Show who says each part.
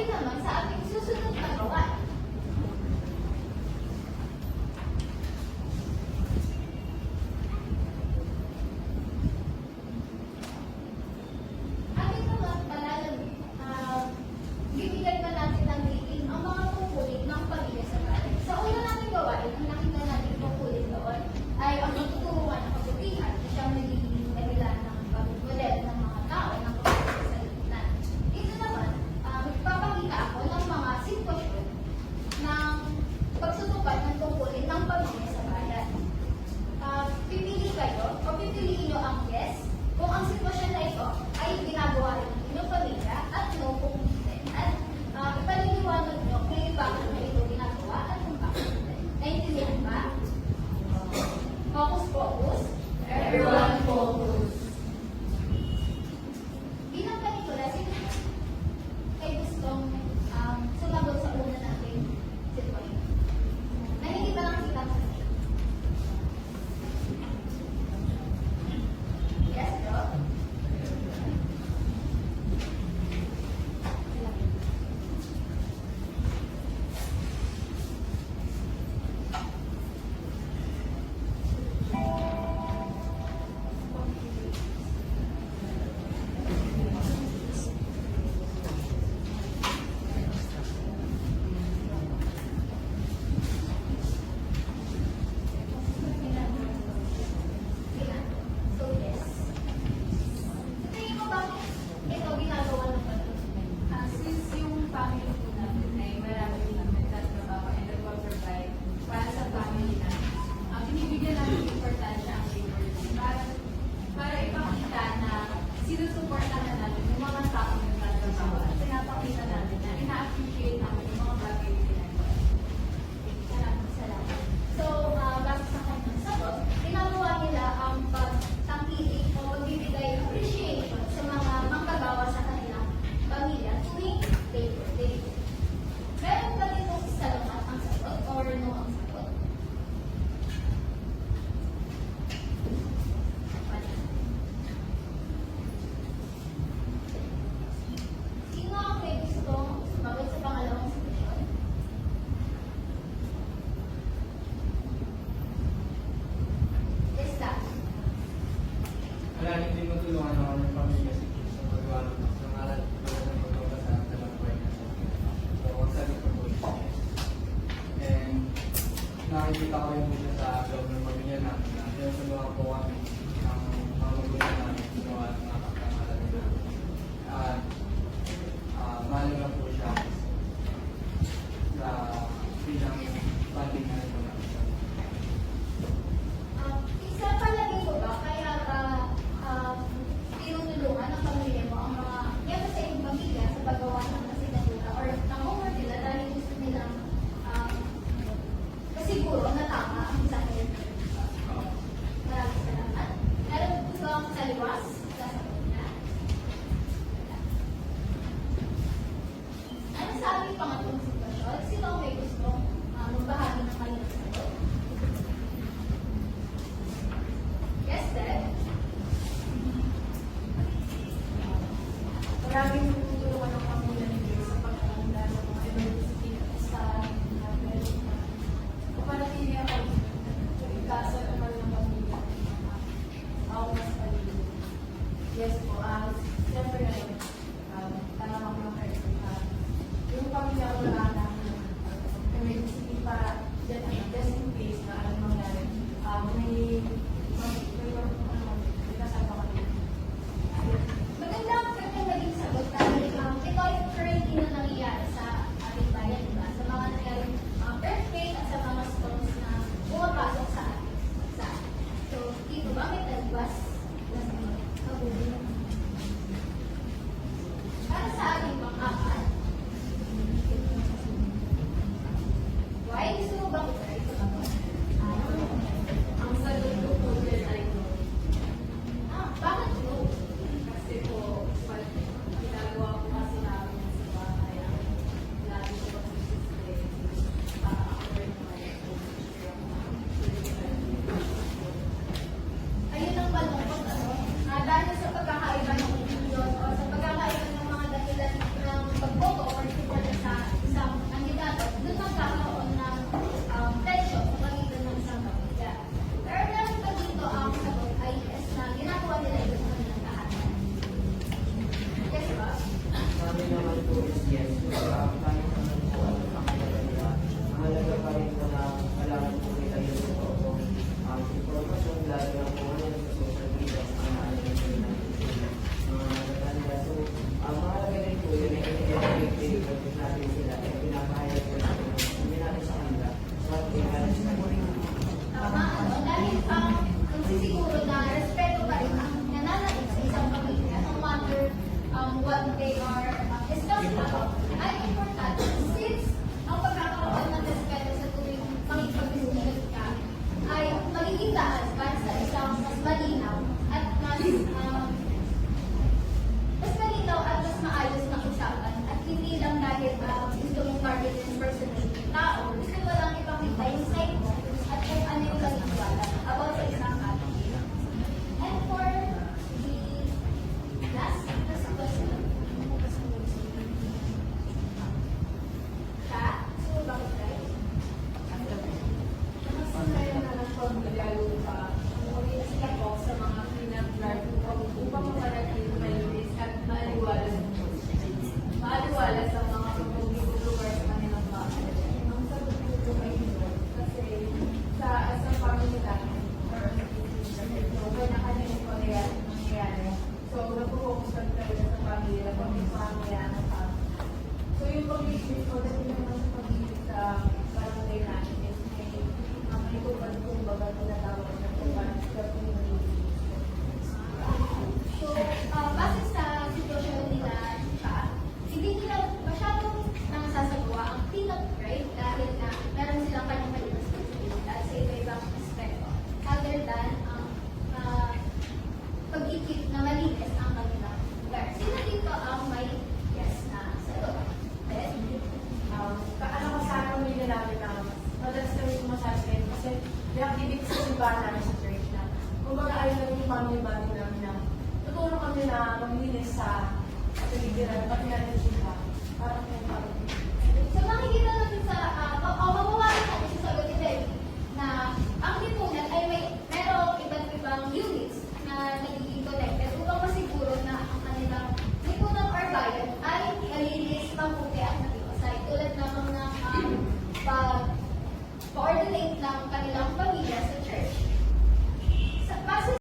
Speaker 1: naman sa ating susunod na gawain. Ating naman bibigyan pa natin ng rating ang mga tungkulin ng pamilya sa bahay. Sa una nating gawain, ang nakita natin tungkulin doon ay ang magtuturuan ng kabutihan na siyang nagiging dahilan ng pagmodel ng mga tao ng pamilya sa lipunan. Ito naman, magpapakita ako ng mga sitwasyon ng pagsutupan ng tungkulin ng pamilya sa bayan. Pipili kayo o pipiliin nyo ang yes kung ang sitwasyon na ito ay ginagawa rin ng inyong pamilya at no kung hindi. At ipaliliwanag nyo kung bakit na ito ginagawa at kung bakit hindi. Naintindihan ba? Focus, focus.
Speaker 2: Everyone focus.
Speaker 1: Bilang pelikula, sino ay gustong sumagot sa una nating sitwasyon? Na hindi pa nakikita ang sitwasyon. Yes, bro? So, yes. Sa tingin mo bakit ito ginagawa ng pamilya?
Speaker 2: Since yung family po natin ay marami lang nagtatrabaho and nagpaprovide para sa family natin, binibigyan natin importansya ang labor room para ipakita na sinusuportahan natin yung mga tao na nagtatrabaho at pinapakita natin na ina-appreciate natin yung mga bagay na ginagawa.
Speaker 1: Salamat. So, base sa kanyang sagot, ginagawa nila ang pagtangkilik o pagbibigay appreciation sa mga manggagawa sa kanilang pamilya tuwing Labor Day. Meron ba ditong salamat ang sagot or no ang sagot? Sino ang may gustong sumagot sa pangalawang sitwasyon? Yes, lang.
Speaker 3: Wala, hindi mo tulungan ako ng pamilya sa paggawa ng alat ng paggawa sa dalang buhay na. So, ang sabi ko po is yes. And nakikita ko rin po siya sa loob ng pamilya namin na tinutulungan po kami ng mga magulang namin ginawa ng mga kapamalan nila. At mahalaga po siya sa bilang banding na ito namin.
Speaker 1: Isa palagi ko ba kaya tinutulungan ng pamilya mo ang mga yan sa iyong pamilya sa paggawa ng asignatura or ng homework nila dahil gusto nilang kasiguro na tama ang dahil. Maraming salamat. Meron gusto ang saliwas? Sasagot na. Ano sa aming pangatlong sitwasyon? Sino ang may gustong magbahagi ng kanyang sagot? Yes, Dad?
Speaker 2: Maraming tutulungan ng pamilya nila sa pagkakanda sa mga emergency sa panatili ang pagkasa naman ng pamilya. Ako mas paligid. Yes po, siyempre ngayon, tanawag ng person. Yung pamilya ko na namin emergency para just in case na anong mangyari. May kasama kami.
Speaker 1: Maganda ang kanyang naging sagot dahil ito ay currently na nangyayari sa ating bayan, diba? Sa mga nangyaring earthquake at sa mga storms na pumapasok sa ating bansa. So, dito ba may talibas na mabubuhay? Para sa ating pang-apat, why gusto mo ba kita ito ako?
Speaker 2: Ang sagot ko po din ay no.
Speaker 1: Bakit no?
Speaker 2: Kasi po, ginagawa ko kasi namin sa bahay. Lagi ko pagsisistay. Ako rin naman
Speaker 1: Ayun ang malungkot, ano? Dahil sa pagkakaiba ng opinion o sa pagkakaiba ng mga dahilan ng
Speaker 4: kami na maglinis sa paligiran, pati natin sila. Para kung
Speaker 1: So makikita natin sa, mababawasan natin sa sagot ni Debbie na ang lipunan